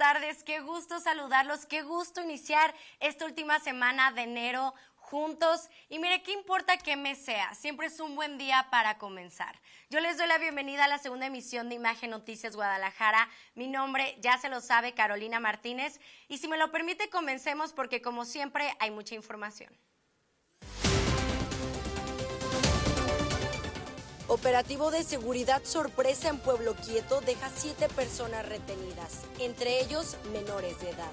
tardes, qué gusto saludarlos, qué gusto iniciar esta última semana de enero juntos. Y mire, qué importa qué mes sea, siempre es un buen día para comenzar. Yo les doy la bienvenida a la segunda emisión de Imagen Noticias Guadalajara. Mi nombre, ya se lo sabe, Carolina Martínez. Y si me lo permite, comencemos porque como siempre hay mucha información. Operativo de seguridad sorpresa en Pueblo Quieto deja 7 personas retenidas, entre ellos menores de edad.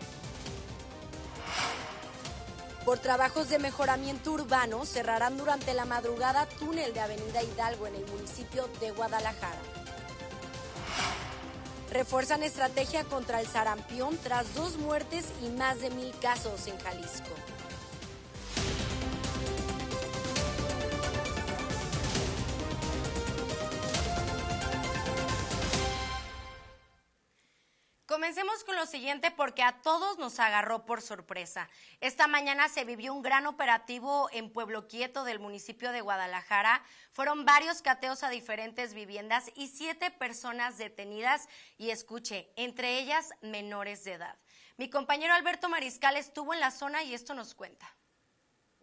Por trabajos de mejoramiento urbano, cerrarán durante la madrugada túnel de Avenida Hidalgo en el municipio de Guadalajara. Refuerzan estrategia contra el sarampión tras 2 muertes y más de 1000 casos en Jalisco. Comencemos con lo siguiente porque a todos nos agarró por sorpresa. Esta mañana se vivió un gran operativo en Pueblo Quieto del municipio de Guadalajara. Fueron varios cateos a diferentes viviendas y 7 personas detenidas y escuche, entre ellas menores de edad. Mi compañero Alberto Mariscal estuvo en la zona y esto nos cuenta.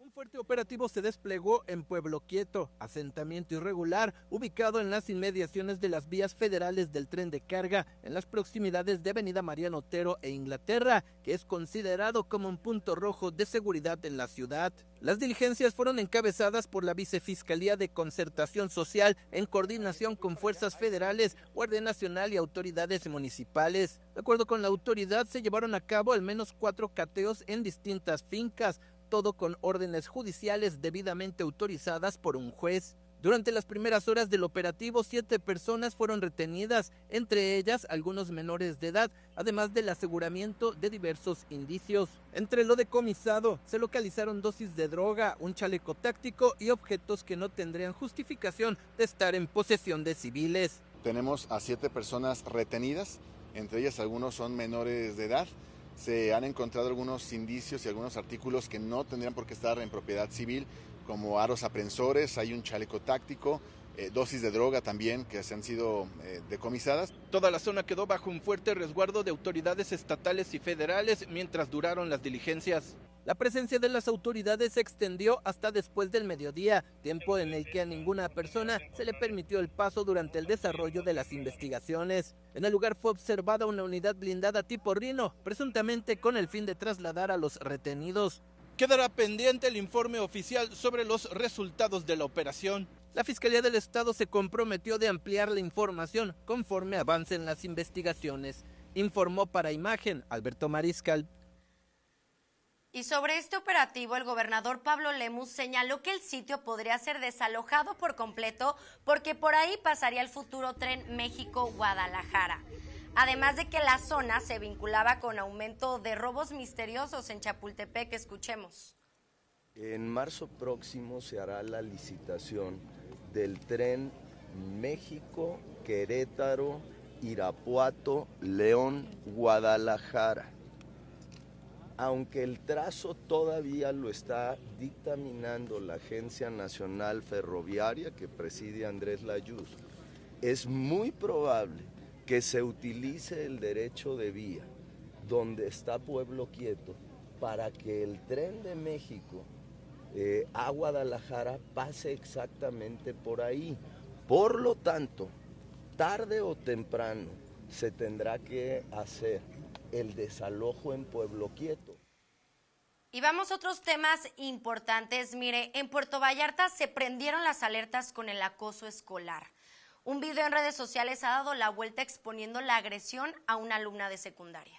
Un fuerte operativo se desplegó en Pueblo Quieto, asentamiento irregular ubicado en las inmediaciones de las vías federales del tren de carga en las proximidades de Avenida Mariano Otero e Inglaterra, que es considerado como un punto rojo de seguridad en la ciudad. Las diligencias fueron encabezadas por la Vicefiscalía de Concertación Social en coordinación con fuerzas federales, Guardia Nacional y autoridades municipales. De acuerdo con la autoridad, se llevaron a cabo al menos 4 cateos en distintas fincas, todo con órdenes judiciales debidamente autorizadas por un juez. Durante las primeras horas del operativo, 7 personas fueron retenidas, entre ellas algunos menores de edad, además del aseguramiento de diversos indicios. Entre lo decomisado, se localizaron dosis de droga, un chaleco táctico y objetos que no tendrían justificación de estar en posesión de civiles. Tenemos a 7 personas retenidas, entre ellas algunos son menores de edad. Se han encontrado algunos indicios y algunos artículos que no tendrían por qué estar en propiedad civil, como aros aprensores, hay un chaleco táctico, dosis de droga también que se han sido decomisadas. Toda la zona quedó bajo un fuerte resguardo de autoridades estatales y federales mientras duraron las diligencias. La presencia de las autoridades se extendió hasta después del mediodía, tiempo en el que a ninguna persona se le permitió el paso durante el desarrollo de las investigaciones. En el lugar fue observada una unidad blindada tipo Rhino, presuntamente con el fin de trasladar a los retenidos. Quedará pendiente el informe oficial sobre los resultados de la operación. La Fiscalía del Estado se comprometió de ampliar la información conforme avancen las investigaciones. Informó para Imagen Alberto Mariscal. Y sobre este operativo, el gobernador Pablo Lemus señaló que el sitio podría ser desalojado por completo porque por ahí pasaría el futuro tren México-Guadalajara. Además de que la zona se vinculaba con aumento de robos misteriosos en Chapultepec. Escuchemos. En marzo próximo se hará la licitación del tren México-Querétaro, Irapuato, León, Guadalajara. Aunque el trazo todavía lo está dictaminando la Agencia Nacional Ferroviaria que preside Andrés Layuz, es muy probable que se utilice el derecho de vía donde está Pueblo Quieto para que el tren de México a Guadalajara pase exactamente por ahí. Por lo tanto, tarde o temprano se tendrá que hacer el desalojo en Pueblo Quieto. Y vamos a otros temas importantes. Mire, en Puerto Vallarta se prendieron las alertas con el acoso escolar. Un video en redes sociales ha dado la vuelta exponiendo la agresión a una alumna de secundaria.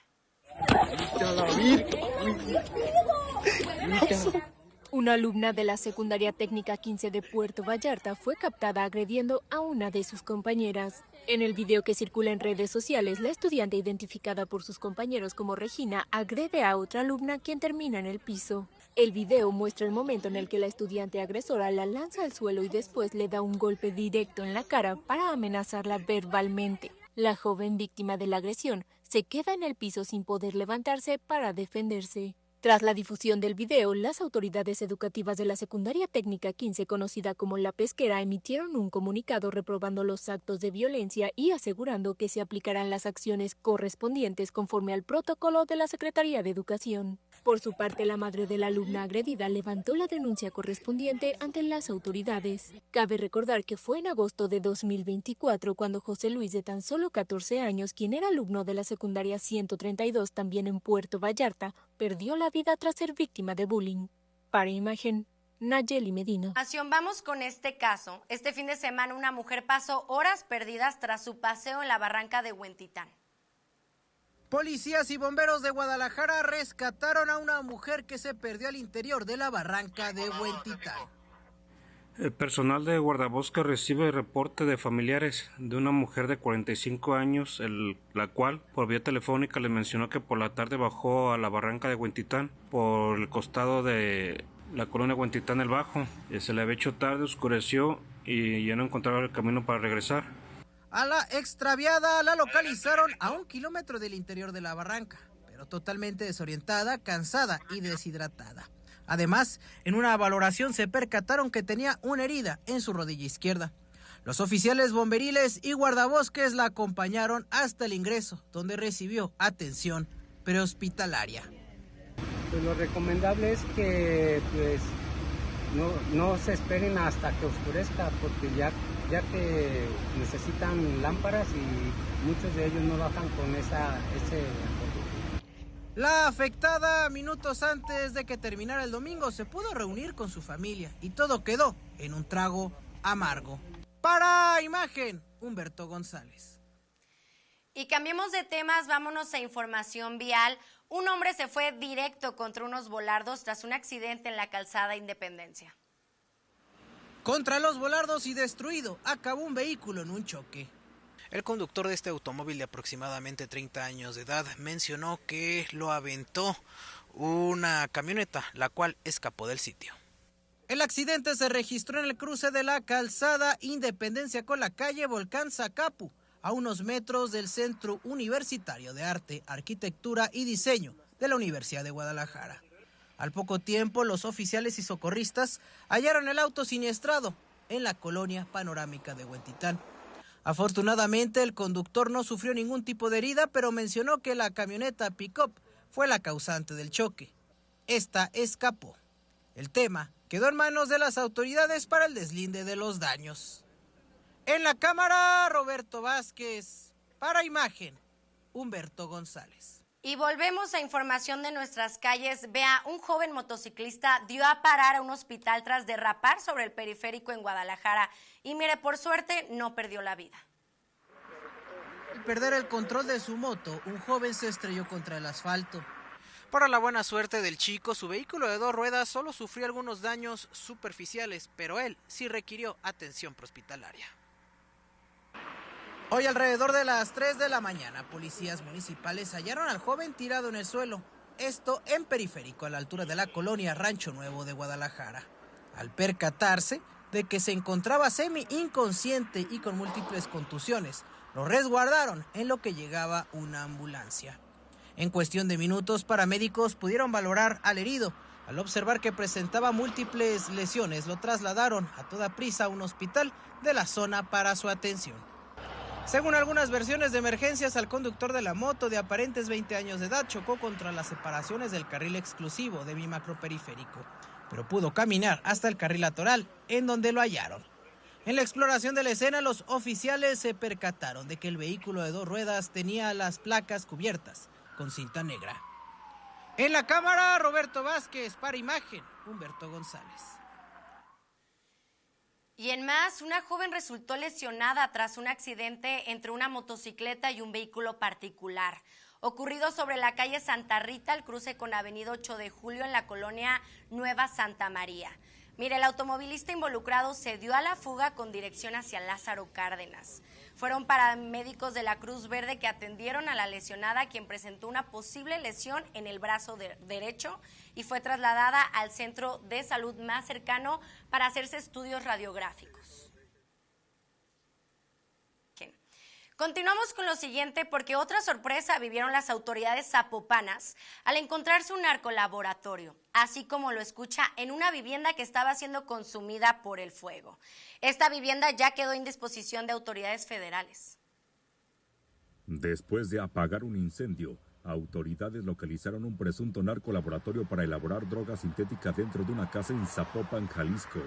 Una alumna de la Secundaria Técnica 15 de Puerto Vallarta fue captada agrediendo a una de sus compañeras. En el video que circula en redes sociales, la estudiante, identificada por sus compañeros como Regina, agrede a otra alumna quien termina en el piso. El video muestra el momento en el que la estudiante agresora la lanza al suelo y después le da un golpe directo en la cara para amenazarla verbalmente. La joven víctima de la agresión se queda en el piso sin poder levantarse para defenderse. Tras la difusión del video, las autoridades educativas de la Secundaria Técnica 15, conocida como La Pesquera, emitieron un comunicado reprobando los actos de violencia y asegurando que se aplicarán las acciones correspondientes conforme al protocolo de la Secretaría de Educación. Por su parte, la madre de la alumna agredida levantó la denuncia correspondiente ante las autoridades. Cabe recordar que fue en agosto de 2024 cuando José Luis, de tan solo 14 años, quien era alumno de la secundaria 132, también en Puerto Vallarta, perdió la vida tras ser víctima de bullying. Para Imagen, Nayeli Medina. Vamos con este caso. Este fin de semana una mujer pasó horas perdidas tras su paseo en la barranca de Huentitán. Policías y bomberos de Guadalajara rescataron a una mujer que se perdió al interior de la barranca de Huentitán. El personal de guardabosques recibe reporte de familiares de una mujer de 45 años, la cual por vía telefónica les mencionó que por la tarde bajó a la barranca de Huentitán por el costado de la colonia Huentitán el Bajo. Se le había hecho tarde, oscureció y ya no encontraba el camino para regresar. A la extraviada la localizaron a 1 kilómetro del interior de la barranca, pero totalmente desorientada, cansada y deshidratada. Además, en una valoración se percataron que tenía una herida en su rodilla izquierda. Los oficiales bomberiles y guardabosques la acompañaron hasta el ingreso, donde recibió atención prehospitalaria. Pues lo recomendable es que no se esperen hasta que oscurezca, porque ya que necesitan lámparas y muchos de ellos no bajan con ese apoyo. La afectada, minutos antes de que terminara el domingo, se pudo reunir con su familia y todo quedó en un trago amargo. Para Imagen, Humberto González. Y cambiemos de temas, vámonos a información vial. Un hombre se fue directo contra unos volardos tras un accidente en la calzada Independencia. Contra los volardos y destruido, acabó un vehículo en un choque. El conductor de este automóvil de aproximadamente 30 años de edad mencionó que lo aventó una camioneta, la cual escapó del sitio. El accidente se registró en el cruce de la calzada Independencia con la calle Volcán Zacapu, a unos metros del Centro Universitario de Arte, Arquitectura y Diseño de la Universidad de Guadalajara. Al poco tiempo, los oficiales y socorristas hallaron el auto siniestrado en la colonia panorámica de Huentitán. Afortunadamente, el conductor no sufrió ningún tipo de herida, pero mencionó que la camioneta pick-up fue la causante del choque. Esta escapó. El tema quedó en manos de las autoridades para el deslinde de los daños. En la cámara, Roberto Vázquez. Para Imagen, Humberto González. Y volvemos a información de nuestras calles. Vea, un joven motociclista dio a parar a un hospital tras derrapar sobre el periférico en Guadalajara. Y mire, por suerte no perdió la vida. Al perder el control de su moto, un joven se estrelló contra el asfalto. Para la buena suerte del chico, su vehículo de 2 ruedas solo sufrió algunos daños superficiales, pero él sí requirió atención prehospitalaria. Hoy alrededor de las 3 de la mañana, policías municipales hallaron al joven tirado en el suelo, esto en periférico a la altura de la colonia Rancho Nuevo de Guadalajara. Al percatarse de que se encontraba semi-inconsciente y con múltiples contusiones, lo resguardaron en lo que llegaba una ambulancia. En cuestión de minutos, paramédicos pudieron valorar al herido. Al observar que presentaba múltiples lesiones, lo trasladaron a toda prisa a un hospital de la zona para su atención. Según algunas versiones de emergencias, al conductor de la moto de aparentes 20 años de edad chocó contra las separaciones del carril exclusivo de mi macroperiférico, pero pudo caminar hasta el carril lateral, en donde lo hallaron. En la exploración de la escena, los oficiales se percataron de que el vehículo de 2 ruedas tenía las placas cubiertas con cinta negra. En la cámara, Roberto Vázquez. Para Imagen, Humberto González. Y en más, una joven resultó lesionada tras un accidente entre una motocicleta y un vehículo particular, ocurrido sobre la calle Santa Rita, al cruce con Avenida 8 de Julio en la colonia Nueva Santa María. Mire, el automovilista involucrado se dio a la fuga con dirección hacia Lázaro Cárdenas. Fueron paramédicos de la Cruz Verde que atendieron a la lesionada, quien presentó una posible lesión en el brazo derecho y fue trasladada al centro de salud más cercano para hacerse estudios radiográficos. Continuamos con lo siguiente porque otra sorpresa vivieron las autoridades zapopanas al encontrarse un narcolaboratorio, así como lo escucha, en una vivienda que estaba siendo consumida por el fuego. Esta vivienda ya quedó en disposición de autoridades federales. Después de apagar un incendio, autoridades localizaron un presunto narcolaboratorio para elaborar droga sintética dentro de una casa en Zapopan, Jalisco.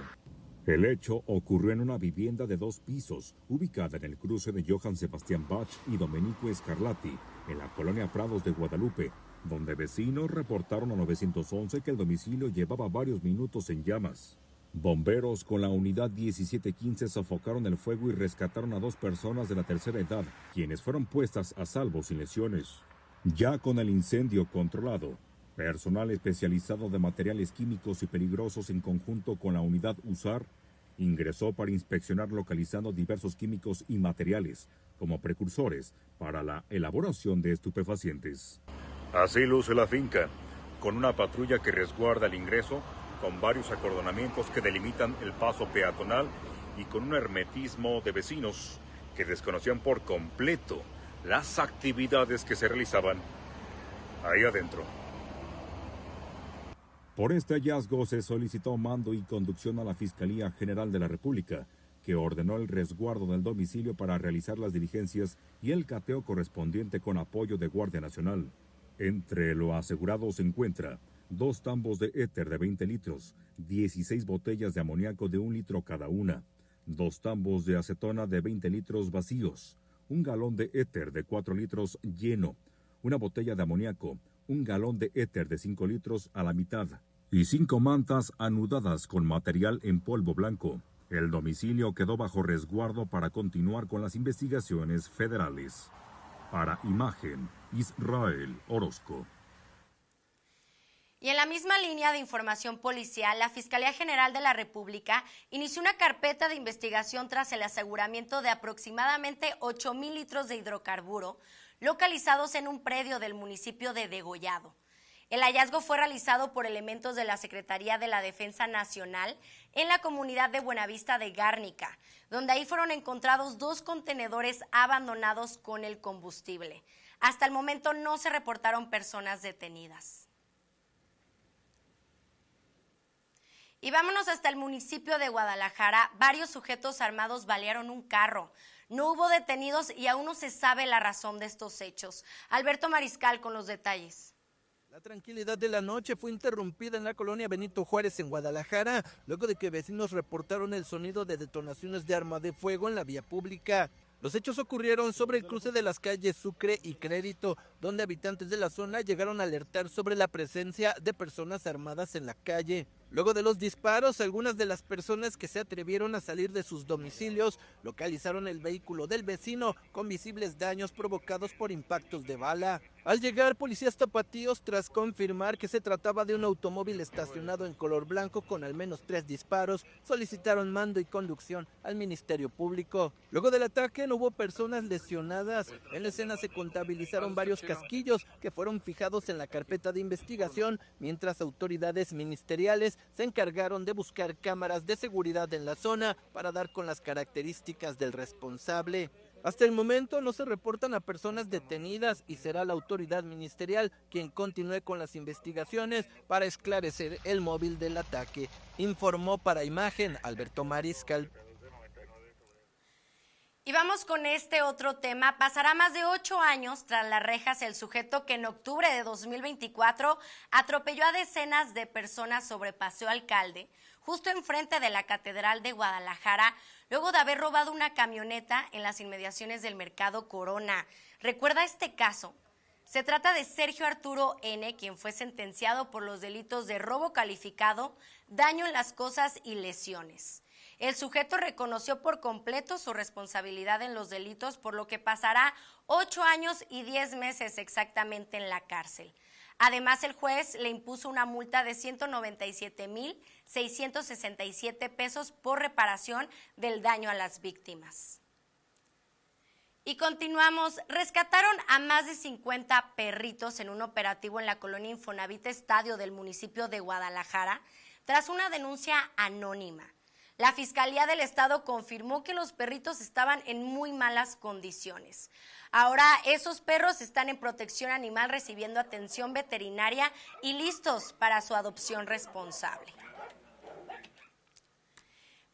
El hecho ocurrió en una vivienda de 2 pisos, ubicada en el cruce de Johann Sebastian Bach y Domenico Scarlatti, en la colonia Prados de Guadalupe, donde vecinos reportaron a 911 que el domicilio llevaba varios minutos en llamas. Bomberos con la unidad 1715 sofocaron el fuego y rescataron a 2 personas de la tercera edad, quienes fueron puestas a salvo sin lesiones. Ya con el incendio controlado, personal especializado de materiales químicos y peligrosos en conjunto con la unidad USAR ingresó para inspeccionar localizando diversos químicos y materiales como precursores para la elaboración de estupefacientes. Así luce la finca, con una patrulla que resguarda el ingreso, con varios acordonamientos que delimitan el paso peatonal y con un hermetismo de vecinos que desconocían por completo las actividades que se realizaban ahí adentro. Por este hallazgo se solicitó mando y conducción a la Fiscalía General de la República, que ordenó el resguardo del domicilio para realizar las diligencias y el cateo correspondiente con apoyo de Guardia Nacional. Entre lo asegurado se encuentra 2 tambos de éter de 20 litros, 16 botellas de amoníaco de 1 litro cada una, 2 tambos de acetona de 20 litros vacíos, 1 galón de éter de 4 litros lleno, una botella de amoníaco, 1 galón de éter de 5 litros a la mitad y 5 mantas anudadas con material en polvo blanco. El domicilio quedó bajo resguardo para continuar con las investigaciones federales. Para Imagen, Israel Orozco. Y en la misma línea de información policial, la Fiscalía General de la República inició una carpeta de investigación tras el aseguramiento de aproximadamente 8,000 litros de hidrocarburo localizados en un predio del municipio de Degollado. El hallazgo fue realizado por elementos de la Secretaría de la Defensa Nacional en la comunidad de Buenavista de Gárnica, donde ahí fueron encontrados 2 contenedores abandonados con el combustible. Hasta el momento no se reportaron personas detenidas. Y vámonos hasta el municipio de Guadalajara. Varios sujetos armados balearon un carro. No hubo detenidos y aún no se sabe la razón de estos hechos. Alberto Mariscal con los detalles. La tranquilidad de la noche fue interrumpida en la colonia Benito Juárez en Guadalajara, luego de que vecinos reportaron el sonido de detonaciones de arma de fuego en la vía pública. Los hechos ocurrieron sobre el cruce de las calles Sucre y Crédito, donde habitantes de la zona llegaron a alertar sobre la presencia de personas armadas en la calle. Luego de los disparos, algunas de las personas que se atrevieron a salir de sus domicilios localizaron el vehículo del vecino con visibles daños provocados por impactos de bala. Al llegar, policías tapatíos, tras confirmar que se trataba de un automóvil estacionado en color blanco con al menos 3 disparos, solicitaron mando y conducción al Ministerio Público. Luego del ataque no hubo personas lesionadas. En la escena se contabilizaron varios casquillos que fueron fijados en la carpeta de investigación, mientras autoridades ministeriales se encargaron de buscar cámaras de seguridad en la zona para dar con las características del responsable. Hasta el momento no se reportan a personas detenidas y será la autoridad ministerial quien continúe con las investigaciones para esclarecer el móvil del ataque, informó para Imagen Alberto Mariscal. Y vamos con este otro tema. Pasará más de 8 años tras las rejas el sujeto que en octubre de 2024 atropelló a decenas de personas sobre Paseo Alcalde, justo enfrente de la Catedral de Guadalajara, luego de haber robado una camioneta en las inmediaciones del Mercado Corona. ¿Recuerda este caso? Se trata de Sergio Arturo N., quien fue sentenciado por los delitos de robo calificado, daño en las cosas y lesiones. El sujeto reconoció por completo su responsabilidad en los delitos, por lo que pasará 8 años y 10 meses exactamente en la cárcel. Además, el juez le impuso una multa de 197,667 pesos por reparación del daño a las víctimas. Y continuamos. Rescataron a más de 50 perritos en un operativo en la colonia Infonavit Estadio del municipio de Guadalajara tras una denuncia anónima. La Fiscalía del Estado confirmó que los perritos estaban en muy malas condiciones. Ahora esos perros están en protección animal recibiendo atención veterinaria y listos para su adopción responsable.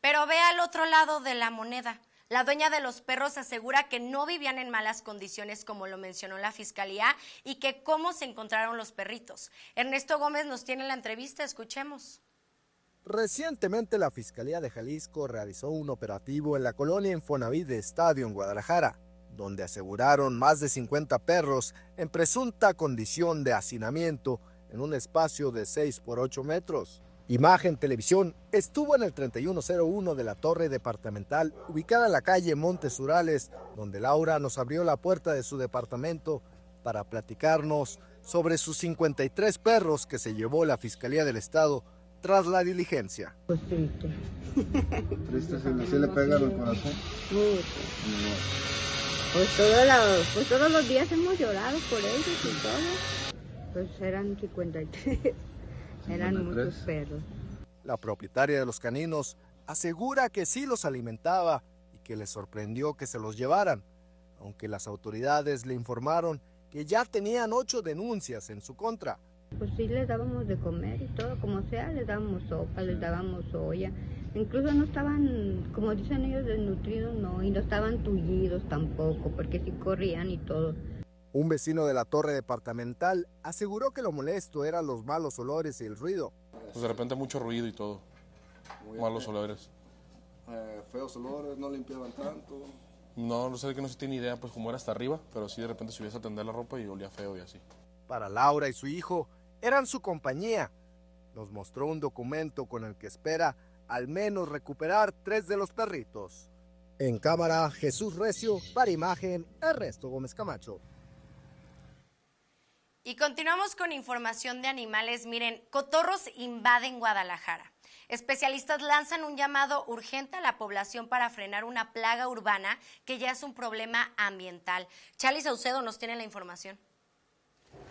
Pero ve al otro lado de la moneda. La dueña de los perros asegura que no vivían en malas condiciones, como lo mencionó la Fiscalía, y que cómo se encontraron los perritos. Ernesto Gómez nos tiene la entrevista, escuchemos. Recientemente la Fiscalía de Jalisco realizó un operativo en la colonia Infonavit de Estadio en Guadalajara, donde aseguraron más de 50 perros en presunta condición de hacinamiento en un espacio de 6 por 8 metros. Imagen Televisión estuvo en el 3101 de la Torre Departamental, ubicada en la calle Montes Urales, donde Laura nos abrió la puerta de su departamento para platicarnos sobre sus 53 perros que se llevó la Fiscalía del Estado tras la diligencia. Pues triste. ¿Triste? ¿Sí le pega el corazón? Pues todos los días hemos llorado por ellos y todo. Pues eran 53. Eran muchos perros. La propietaria de los caninos asegura que sí los alimentaba y que les sorprendió que se los llevaran, aunque las autoridades le informaron que ya tenían 8 denuncias en su contra. Pues sí les dábamos de comer y todo, como sea, les dábamos sopa, les dábamos soya. Incluso no estaban, como dicen ellos, desnutridos, no, y no estaban tullidos tampoco, porque sí corrían y todo. Un vecino de la Torre Departamental aseguró que lo molesto eran los malos olores y el ruido. Pues de repente mucho ruido y todo, malos olores. Feos olores, no limpiaban tanto. No sé que no se tiene idea, pues como era hasta arriba, pero sí de repente subías a tender la ropa y olía feo y así. Para Laura y su hijo, eran su compañía. Nos mostró un documento con el que espera al menos recuperar 3 de los perritos. En cámara, Jesús Recio, para Imagen, Ernesto Gómez Camacho. Y continuamos con información de animales. Miren, cotorros invaden Guadalajara. Especialistas lanzan un llamado urgente a la población para frenar una plaga urbana que ya es un problema ambiental. Charly Saucedo nos tiene la información.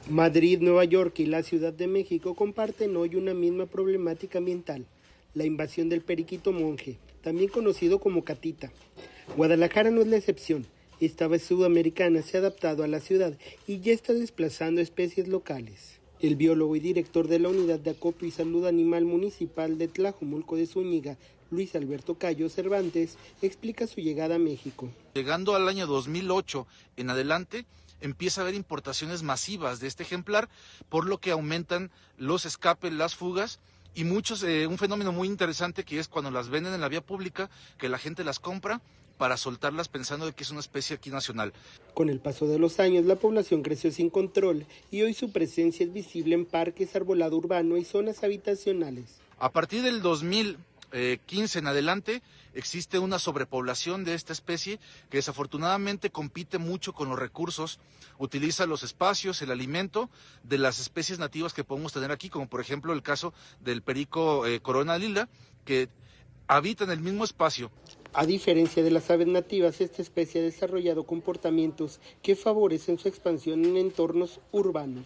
Madrid, Nueva York y la Ciudad de México comparten hoy una misma problemática ambiental, la invasión del periquito monje, también conocido como catita. Guadalajara no es la excepción. Esta ave sudamericana se ha adaptado a la ciudad y ya está desplazando especies locales. El biólogo y director de la Unidad de Acopio y Salud Animal Municipal de Tlajomulco de Zúñiga, Luis Alberto Cayo Cervantes, explica su llegada a México. Llegando al año 2008 en adelante, empieza a haber importaciones masivas de este ejemplar, por lo que aumentan los escapes, las fugas, y un fenómeno muy interesante que es cuando las venden en la vía pública, que la gente las compra para soltarlas pensando de que es una especie aquí nacional. Con el paso de los años, la población creció sin control y hoy su presencia es visible en parques, arbolado urbano y zonas habitacionales. A partir del 2015 en adelante, existe una sobrepoblación de esta especie que desafortunadamente compite mucho con los recursos, utiliza los espacios, el alimento de las especies nativas que podemos tener aquí, como por ejemplo el caso del perico corona lila, que habita en el mismo espacio. A diferencia de las aves nativas, esta especie ha desarrollado comportamientos que favorecen su expansión en entornos urbanos.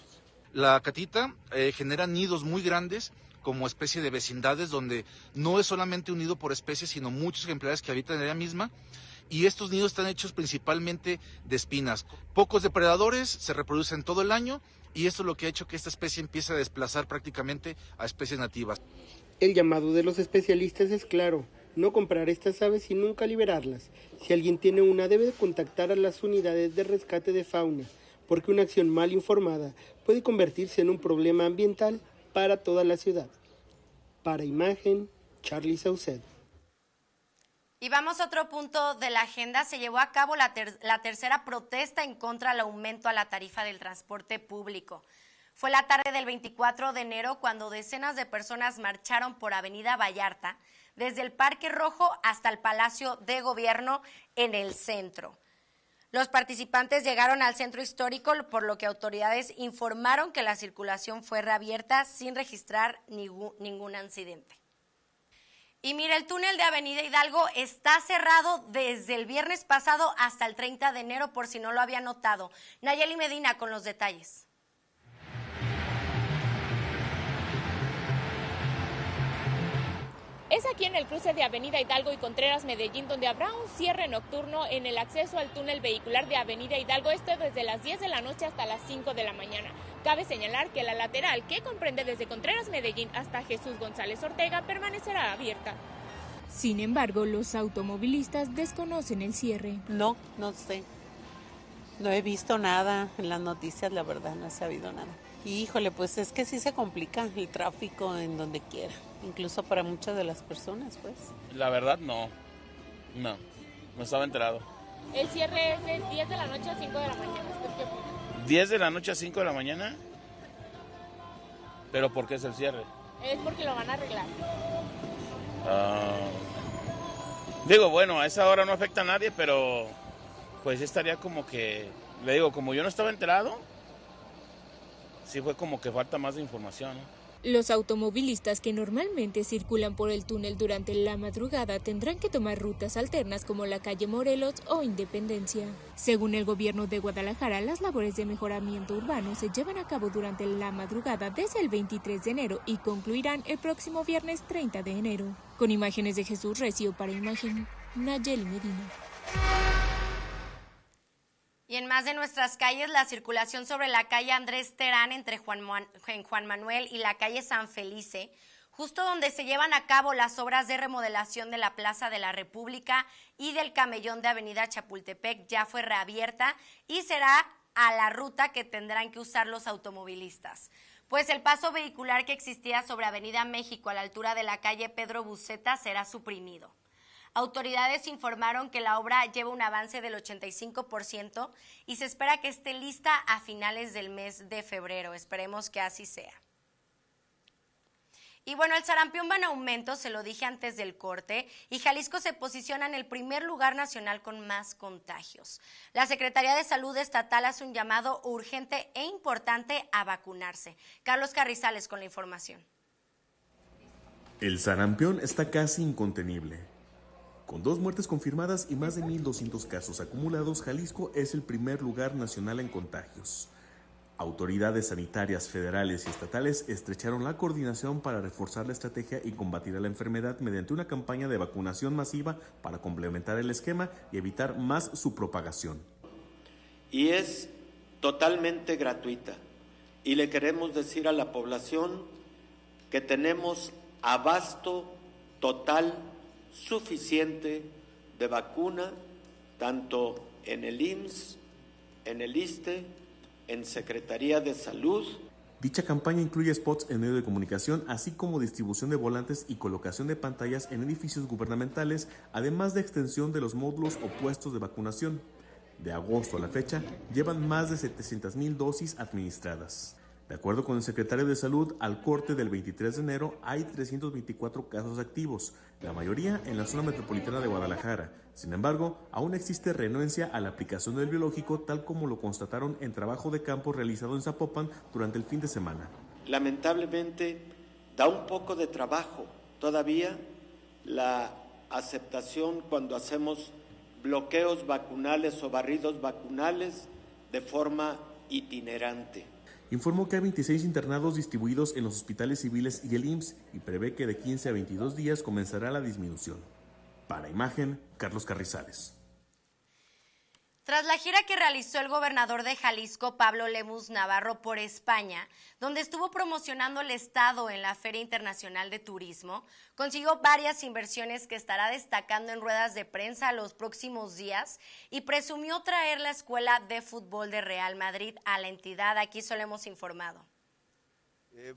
La catita genera nidos muy grandes como especie de vecindades donde no es solamente un nido por especie, sino muchos ejemplares que habitan en ella misma, y estos nidos están hechos principalmente de espinas. Pocos depredadores, se reproducen todo el año, y esto es lo que ha hecho que esta especie empiece a desplazar prácticamente a especies nativas. El llamado de los especialistas es claro: no comprar estas aves y nunca liberarlas. Si alguien tiene una, debe de contactar a las unidades de rescate de fauna, porque una acción mal informada puede convertirse en un problema ambiental para toda la ciudad. Para Imagen, Charly Saucedo. Y vamos a otro punto de la agenda. Se llevó a cabo la tercera protesta en contra del aumento a la tarifa del transporte público. Fue la tarde del 24 de enero cuando decenas de personas marcharon por Avenida Vallarta, desde el Parque Rojo hasta el Palacio de Gobierno en el centro. Los participantes llegaron al centro histórico, por lo que autoridades informaron que la circulación fue reabierta sin registrar ningún incidente. Y mira, el túnel de Avenida Hidalgo está cerrado desde el viernes pasado hasta el 30 de enero, por si no lo había notado. Nayeli Medina con los detalles. es aquí en el cruce de Avenida Hidalgo y Contreras Medellín, donde habrá un cierre nocturno en el acceso al túnel vehicular de Avenida Hidalgo, esto desde las 10 de la noche hasta las 5 de la mañana. Cabe señalar que la lateral, que comprende desde Contreras Medellín hasta Jesús González Ortega, permanecerá abierta. Sin embargo, los automovilistas desconocen el cierre. No sé. No he visto nada en las noticias, la verdad, no he sabido nada. Y híjole, pues es que sí se complica el tráfico en donde quiera, incluso para muchas de las personas, pues. La verdad, no estaba enterado. El cierre es de 10 de la noche a 5 de la mañana, ¿usted qué opina? 10 de la noche a 5 de la mañana, ¿pero por qué es el cierre? Es porque lo van a arreglar. Digo, bueno, a esa hora no afecta a nadie, pero pues estaría como que, le digo, como yo no estaba enterado, sí fue como que falta más de información, ¿no? Los automovilistas que normalmente circulan por el túnel durante la madrugada tendrán que tomar rutas alternas como la calle Morelos o Independencia. Según el gobierno de Guadalajara, las labores de mejoramiento urbano se llevan a cabo durante la madrugada desde el 23 de enero y concluirán el próximo viernes 30 de enero. Con imágenes de Jesús Recio para Imagen, Nayeli Medina. Y en más de nuestras calles, la circulación sobre la calle Andrés Terán entre Juan Manuel y la calle San Felice, justo donde se llevan a cabo las obras de remodelación de la Plaza de la República y del camellón de Avenida Chapultepec, ya fue reabierta y será a la ruta que tendrán que usar los automovilistas. Pues el paso vehicular que existía sobre Avenida México a la altura de la calle Pedro Buceta será suprimido. Autoridades informaron que la obra lleva un avance del 85% y se espera que esté lista a finales del mes de febrero. Esperemos que así sea. Y bueno, el sarampión va en aumento, se lo dije antes del corte, y Jalisco se posiciona en el primer lugar nacional con más contagios. La Secretaría de Salud Estatal hace un llamado urgente e importante a vacunarse. Carlos Carrizales con la información. El sarampión está casi incontenible. Con 2 muertes confirmadas y más de 1,200 casos acumulados, Jalisco es el primer lugar nacional en contagios. Autoridades sanitarias federales y estatales estrecharon la coordinación para reforzar la estrategia y combatir a la enfermedad mediante una campaña de vacunación masiva para complementar el esquema y evitar más su propagación. Y es totalmente gratuita. Y le queremos decir a la población que tenemos abasto total suficiente de vacuna, tanto en el IMSS, en el ISSSTE, en Secretaría de Salud. Dicha campaña incluye spots en medios de comunicación, así como distribución de volantes y colocación de pantallas en edificios gubernamentales, además de extensión de los módulos o puestos de vacunación. De agosto a la fecha, llevan más de 700,000 dosis administradas. De acuerdo con el secretario de Salud, al corte del 23 de enero hay 324 casos activos, la mayoría en la zona metropolitana de Guadalajara. Sin embargo, aún existe renuencia a la aplicación del biológico, tal como lo constataron en trabajo de campo realizado en Zapopan durante el fin de semana. Lamentablemente, da un poco de trabajo todavía la aceptación cuando hacemos bloqueos vacunales o barridos vacunales de forma itinerante. Informó que hay 26 internados distribuidos en los hospitales civiles y el IMSS y prevé que de 15 a 22 días comenzará la disminución. Para Imagen, Carlos Carrizales. Tras la gira que realizó el gobernador de Jalisco, Pablo Lemus Navarro, por España, donde estuvo promocionando el estado en la Feria Internacional de Turismo, consiguió varias inversiones que estará destacando en ruedas de prensa los próximos días y presumió traer la escuela de fútbol de Real Madrid a la entidad. Aquí se lo hemos informado.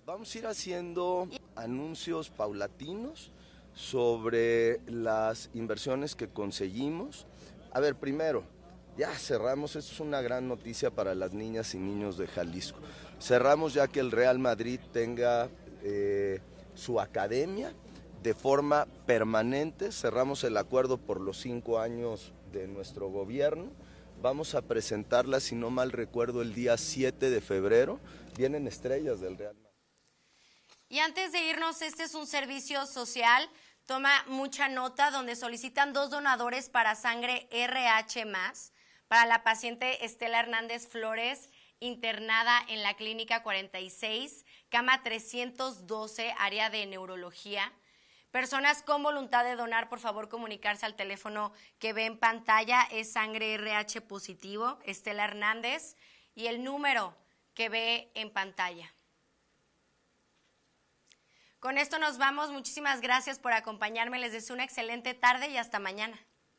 Vamos a ir haciendo anuncios paulatinos sobre las inversiones que conseguimos. A ver, primero, ya cerramos, esto es una gran noticia para las niñas y niños de Jalisco. Cerramos ya que el Real Madrid tenga su academia de forma permanente, cerramos el acuerdo por los 5 años de nuestro gobierno. Vamos a presentarla, si no mal recuerdo, el día 7 de febrero. Vienen estrellas del Real Madrid. Y antes de irnos, este es un servicio social, toma mucha nota, donde solicitan 2 donadores para sangre RH+, para la paciente Estela Hernández Flores, internada en la Clínica 46, cama 312, área de neurología. Personas con voluntad de donar, por favor, comunicarse al teléfono que ve en pantalla. Es sangre RH positivo, Estela Hernández, y el número que ve en pantalla. Con esto nos vamos. Muchísimas gracias por acompañarme. Les deseo una excelente tarde y hasta mañana.